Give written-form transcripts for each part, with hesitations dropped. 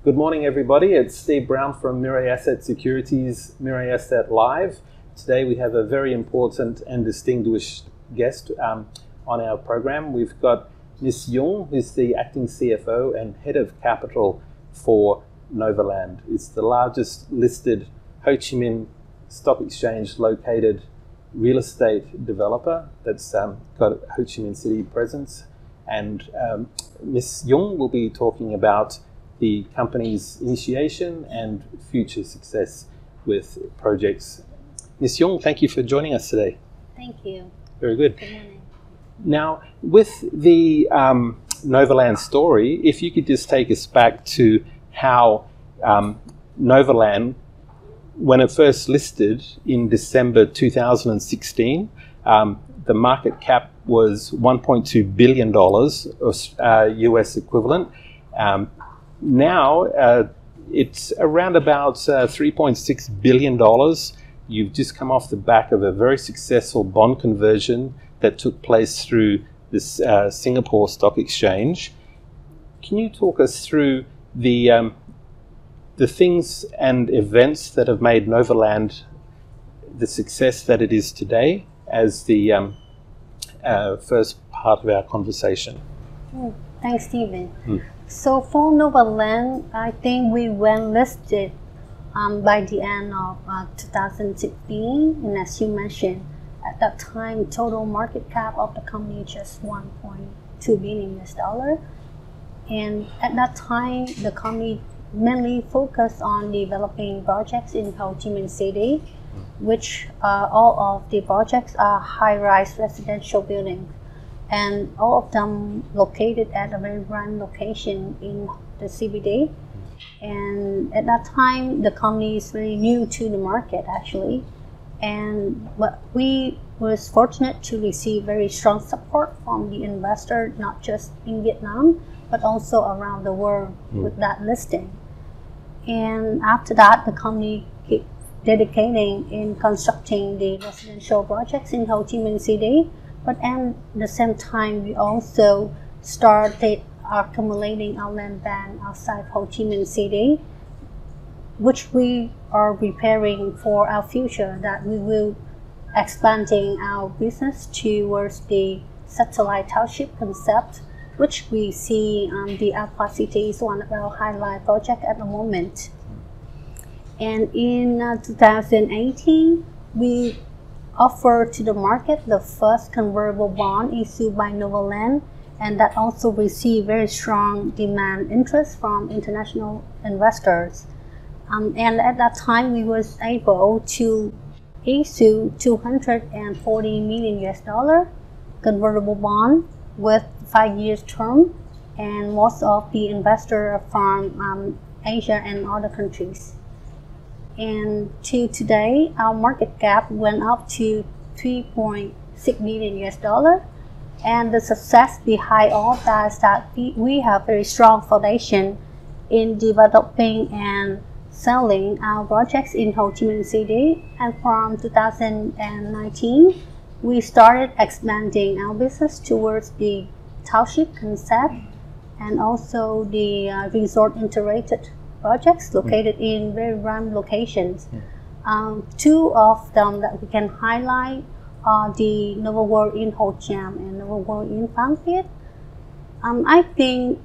Good morning, everybody. It's Steve Brown from Mirae Asset Securities, Mirae Asset Live. Today we have a very important and distinguished guest on our program. We've got Ms. Dung, who's the acting CFO and head of capital for Novaland. It's the largest listed Ho Chi Minh Stock Exchange located real estate developer that's got a Ho Chi Minh City presence. And Ms. Dung will be talking about the company's initiation and future success with projects. Ms. Dung, thank you for joining us today. Thank you. Very good. Good morning. Now, with the Novaland story, if you could just take us back to how Novaland, when it first listed in December 2016, the market cap was $1.2 billion, US equivalent. Now it's around about $3.6 billion. You've just come off the back of a very successful bond conversion that took place through this Singapore Stock Exchange. Can you talk us through the things and events that have made Novaland the success that it is today as the first part of our conversation? Thanks, Stephen. So for Novaland, I think we went listed by the end of 2016, and as you mentioned, at that time, total market cap of the company just $1.2 billion US. And at that time, the company mainly focused on developing projects in Ho Chi Minh City, which all of the projects are high-rise residential buildings, and all of them located at a very prime location in the CBD. And at that time, the company is very new to the market, actually. But we was fortunate to receive very strong support from the investor, not just in Vietnam, but also around the world with that listing. And after that, the company kept dedicating in constructing the residential projects in Ho Chi Minh City. But at the same time, we also started accumulating our land bank outside Ho Chi Minh City, which we are preparing for our future, that we will expanding our business towards the satellite township concept, which we see the Aqua City is one of our highlight projects at the moment. And in 2018, we offered to the market the first convertible bond issued by Novaland, and that also received very strong demand interest from international investors. And at that time, we was able to issue $240 million US convertible bond with 5 years term, and most of the investors are from Asia and other countries. And to today, our market cap went up to $3.6 million US. And the success behind all that is that we have very strong foundation in developing and selling our projects in Ho Chi Minh City. And from 2019, we started expanding our business towards the township concept and also the resort integrated projects located in very prime locations. Two of them that we can highlight are the Novaland in Ho Cham and Novaland in Phan Thiết. I think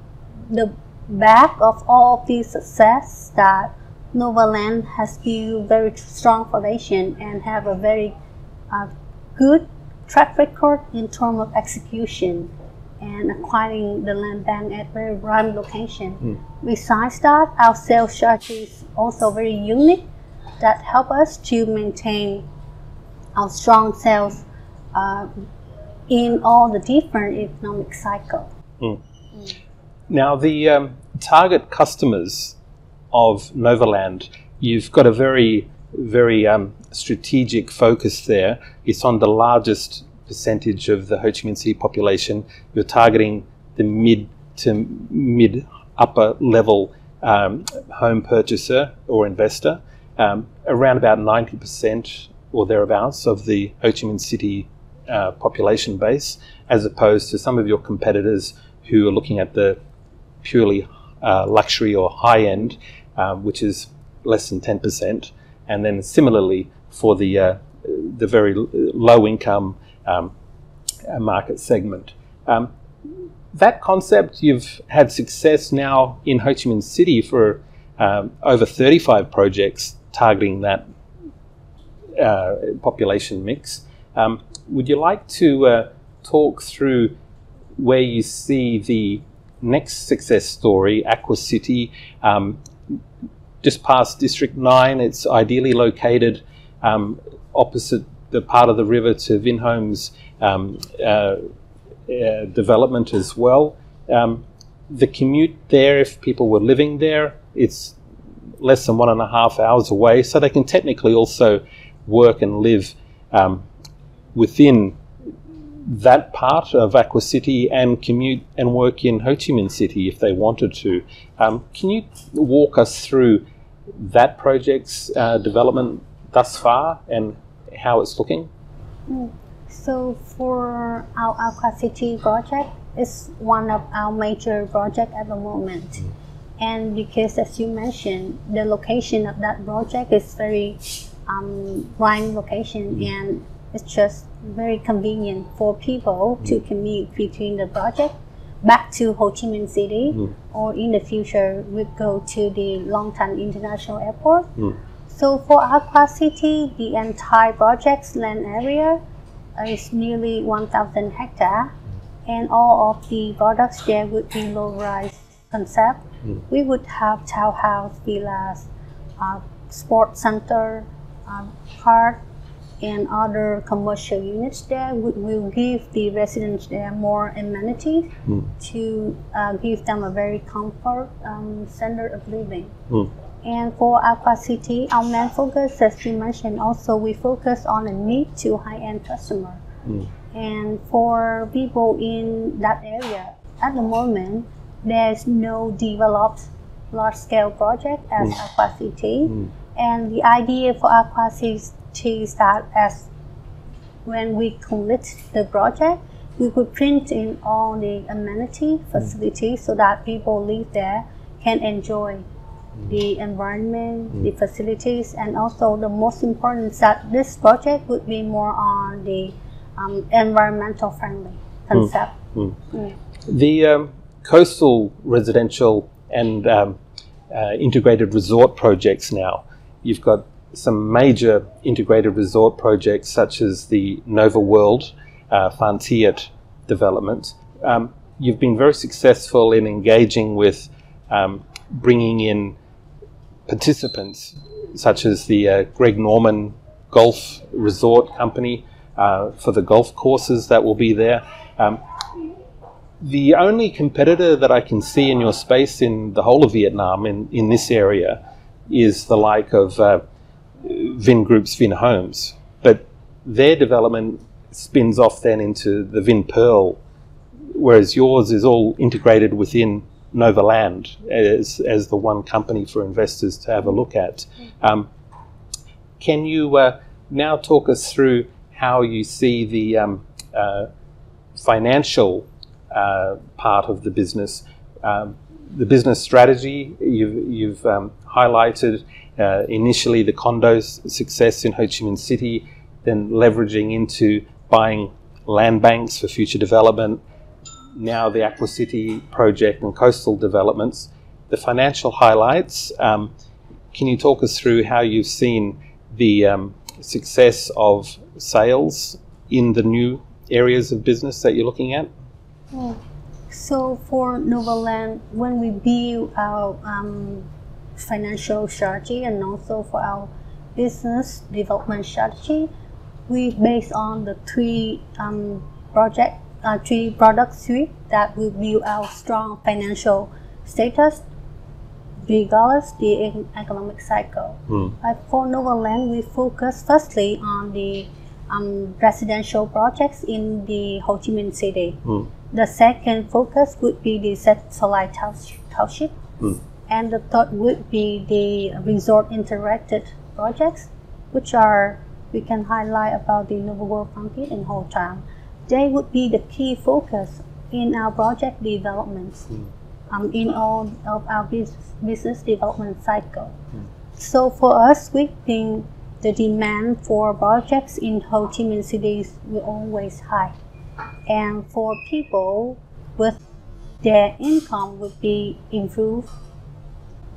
the back of all of these success that Novaland has built very strong foundation and have a very good track record in terms of execution and acquiring the land bank at very prime location. Besides that, our sales strategy is also very unique that help us to maintain our strong sales in all the different economic cycle. Now, the target customers of Novaland, you've got a very, very strategic focus there. It's on the largest percentage of the Ho Chi Minh City population. You're targeting the mid to mid upper level home purchaser or investor. Around about 90% or thereabouts of the Ho Chi Minh City population base, as opposed to some of your competitors who are looking at the purely luxury or high-end, which is less than 10%, and then similarly for the very low-income market segment. That concept, you've had success now in Ho Chi Minh City for over 35 projects targeting that population mix. Would you like to talk through where you see the next success story, Aqua City, just past District 9? It's ideally located opposite the part of the river to Vinhome's development as well. The commute there, if people were living there, it's less than 1.5 hours away, so they can technically also work and live within that part of Aqua City and commute and work in Ho Chi Minh City if they wanted to. Can you walk us through that project's development thus far and how it's looking? So for our Aqua City project, it's one of our major projects at the moment. And because, as you mentioned, the location of that project is very prime location, and it's just very convenient for people to commute between the project back to Ho Chi Minh City, or in the future we go to the Long Tan International Airport. So for Aqua City, the entire project's land area is nearly 1,000 hectares, and all of the products there would be low-rise concept. We would have townhouse, villas, sports center, park, and other commercial units there. Will give the residents there more amenities to give them a very comfort standard of living. And for Aqua City, our main focus, as you mentioned, also we focus on a mid to high-end customer. And for people in that area, at the moment, there's no developed large-scale project as Aqua City. And the idea for Aqua City is that as when we complete the project, we could print in all the amenity facilities so that people live there can enjoy the environment, the facilities, and also the most important is that this project would be more on the environmental friendly concept. The coastal residential and integrated resort projects now, you've got some major integrated resort projects such as the Nova World Phan Thiet development. You've been very successful in engaging with bringing in participants such as the Greg Norman Golf Resort Company for the golf courses that will be there. The only competitor that I can see in your space in the whole of Vietnam in this area is the like of Vin Group's Vin Homes, but their development spins off then into the Vin Pearl, whereas yours is all integrated within Novaland as the one company for investors to have a look at. Can you now talk us through how you see the financial part of the business strategy? You've highlighted initially the condos success in Ho Chi Minh City, then leveraging into buying land banks for future development, now the Aqua City project and coastal developments. The financial highlights, can you talk us through how you've seen the success of sales in the new areas of business that you're looking at? So for Novaland, when we build our financial strategy and also for our business development strategy, we base on the three product suite that will build our strong financial status regardless the economic cycle. For Novaland, we focus firstly on the residential projects in the Ho Chi Minh City. The second focus would be the satellite township, and the third would be the resort interacted projects, which are, we can highlight about the Nova World Phan Thiet and Ho Trang. They would be the key focus in our project developments. in all of our business development cycle. So for us, we think the demand for projects in Ho Chi Minh City will always high. And for people with their income would be improved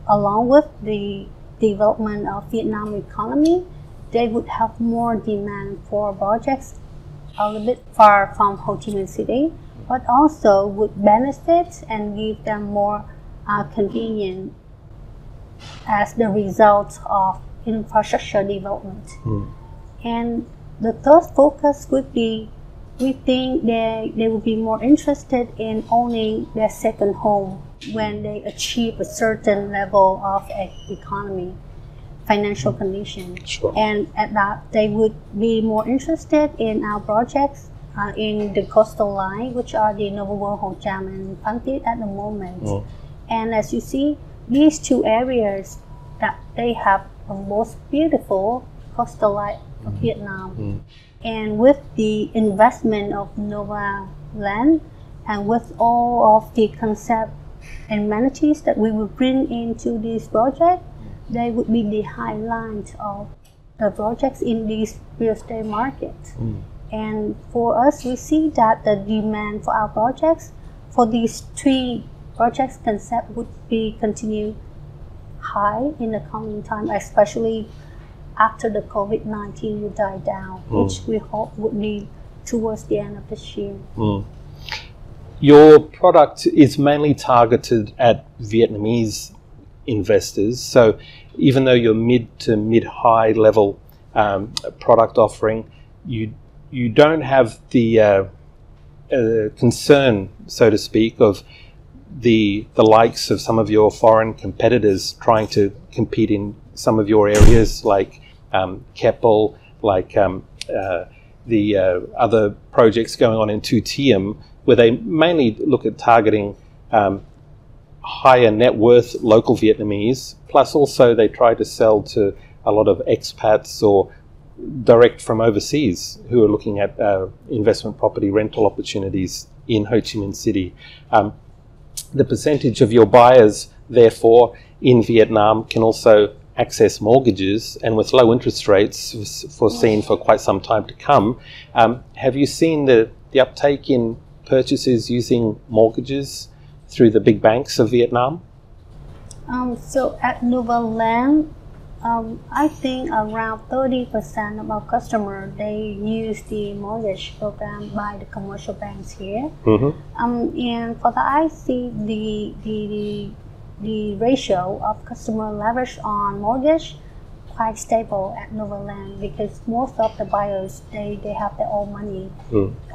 along with the development of Vietnam economy, they would have more demand for projects a little bit far from Ho Chi Minh City, but also would benefit and give them more convenience as the result of infrastructure development. And the third focus would be, we think they would be more interested in owning their second home when they achieve a certain level of economy, financial condition. Sure. And at that, they would be more interested in our projects in the coastal line, which are the Novaland Ho Cham and Phan Thiết at the moment. And as you see, these two areas that they have the most beautiful coastal line of Vietnam. And with the investment of Novaland and with all of the concept and amenities that we will bring into this project, they would be the highlight of the projects in this real estate market. And for us, we see that the demand for our projects, for these three projects concept, would be continued high in the coming time, especially after the COVID-19 will die down, which we hope would be towards the end of this year. Your product is mainly targeted at Vietnamese investors. So even though you're mid to mid-high level product offering, you don't have the concern, so to speak, of the likes of some of your foreign competitors trying to compete in some of your areas, like Keppel, like the other projects going on in Tu Tiem, where they mainly look at targeting higher net worth local Vietnamese, plus also they try to sell to a lot of expats or direct from overseas who are looking at investment property rental opportunities in Ho Chi Minh City. The percentage of your buyers, therefore, in Vietnam can also access mortgages, and with low interest rates foreseen for quite some time to come, have you seen the uptake in purchases using mortgages through the big banks of Vietnam? So at Novaland, I think around 30% of our customers, they use the mortgage program by the commercial banks here. And for that, I see the ratio of customer leverage on mortgage quite stable at Novaland, because most of the buyers, they have their own money.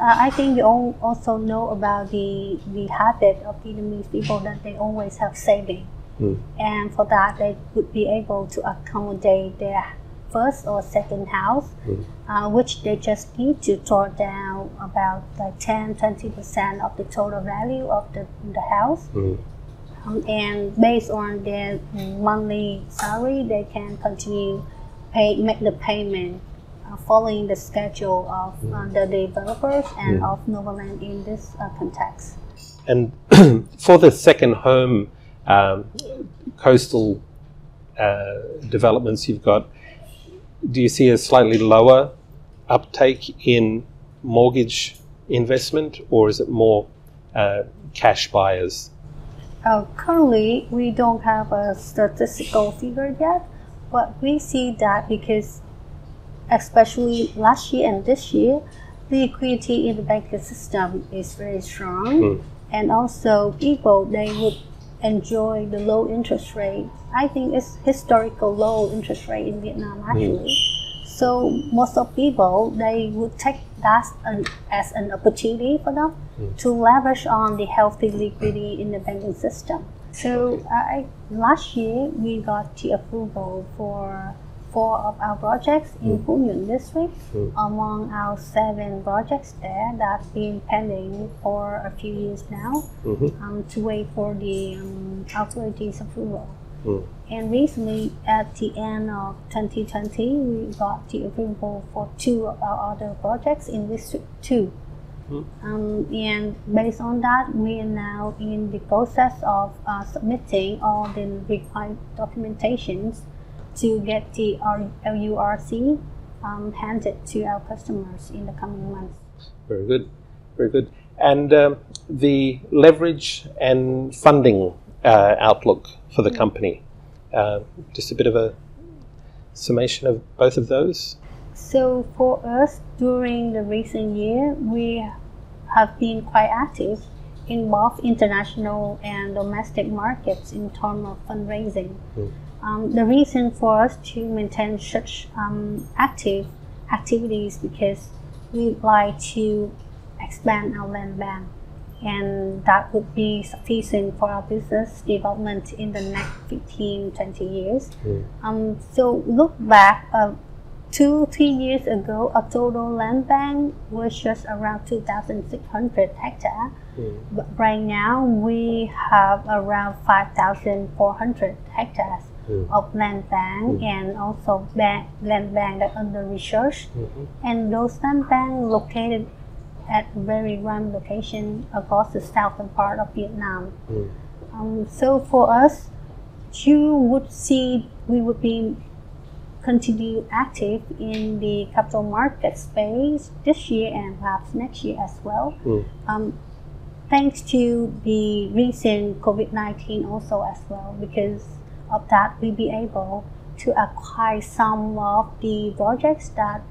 I think we all also know about the habit of Vietnamese people that they always have saving. And for that, they would be able to accommodate their first or second house, which they just need to draw down about like 10-20% of the total value of the house. And based on their monthly salary, they can continue make the payment following the schedule of the developers and of Novaland in this context. And for the second home coastal developments you've got, do you see a slightly lower uptake in mortgage investment, or is it more cash buyers? Currently, we don't have a statistical figure yet, but we see that because especially last year and this year, the liquidity in the banking system is very strong, and also people, they would enjoy the low interest rate. I think it's historical low interest rate in Vietnam actually. So most of people, they would take that as an opportunity for them to leverage on the healthy liquidity in the banking system. So last year we got the approval for 4 of our projects in Nguyen district among our 7 projects there that have been pending for a few years now to wait for the authorities' approval. And recently, at the end of 2020, we got the approval for 2 of our other projects in District 2. And based on that, we are now in the process of submitting all the required documentations to get the LURC handed to our customers in the coming months. Very good, very good. And the leverage and funding outlook for the company, just a bit of a summation of both of those? So for us, during the recent year, we have been quite active in both international and domestic markets in terms of fundraising. The reason for us to maintain such active activities because we'd like to expand our land bank, and that would be sufficient for our business development in the next 15-20 years. So look back 2-3 years ago, our total land bank was just around 2,600 hectares. But right now we have around 5,400 hectares of land bank, and also land bank that under research. And those land bank located at very prime location across the southern part of Vietnam. So for us, you would see we would be continue active in the capital market space this year and perhaps next year as well. Thanks to the recent COVID-19 also as well, because of that we'll be able to acquire some of the projects that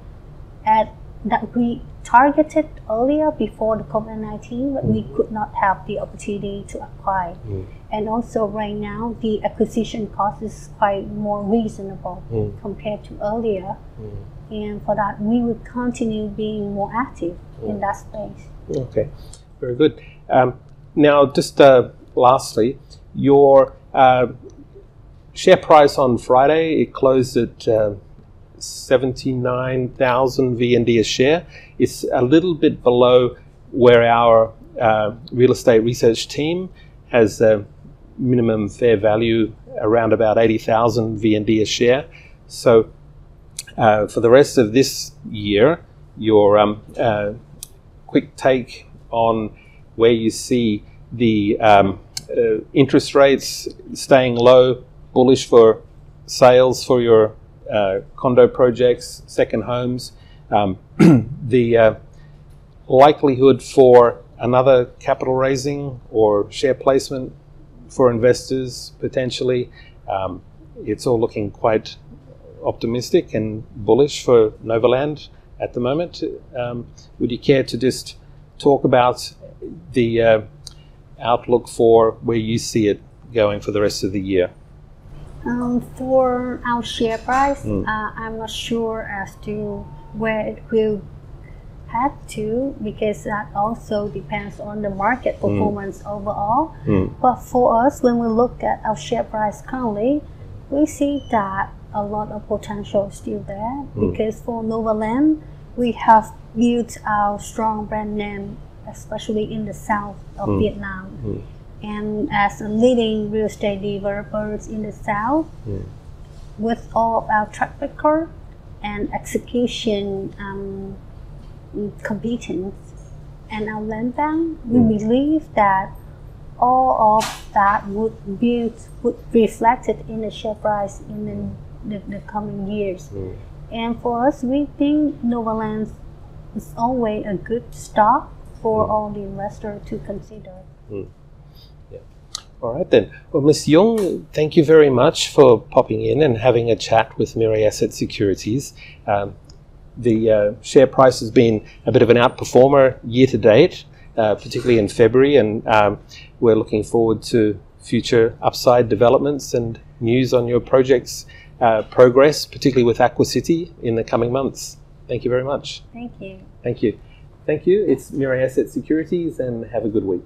we targeted earlier before the COVID-19, but we could not have the opportunity to acquire. And also right now, the acquisition cost is quite more reasonable compared to earlier. And for that, we will continue being more active in that space. Okay, very good. Now, just lastly, your share price on Friday, it closed at 79,000 VND a share. It's a little bit below where our real estate research team has a minimum fair value around about 80,000 VND a share. So for the rest of this year, your quick take on where you see the interest rates staying low, bullish for sales for your condo projects, second homes, the likelihood for another capital raising or share placement for investors potentially. It's all looking quite optimistic and bullish for Novaland at the moment. Would you care to just talk about the outlook for where you see it going for the rest of the year? For our share price, I'm not sure as to where it will head to, because that also depends on the market performance overall. But for us, when we look at our share price currently, we see that a lot of potential is still there, because for Novaland, we have built our strong brand name, especially in the south of Vietnam. And as a leading real estate developers in the south, with all of our track record and execution competence and our land bank, we believe that all of that would be reflected in the share price in the coming years. And for us, we think Novaland is always a good stock for all the investors to consider. All right then. Well, Ms. Dung, thank you very much for popping in and having a chat with Mirae Asset Securities. The share price has been a bit of an outperformer year to date, particularly in February, and we're looking forward to future upside developments and news on your project's progress, particularly with Aqua City in the coming months. Thank you very much. Thank you. Thank you. Thank you. It's Mirae Asset Securities, and have a good week.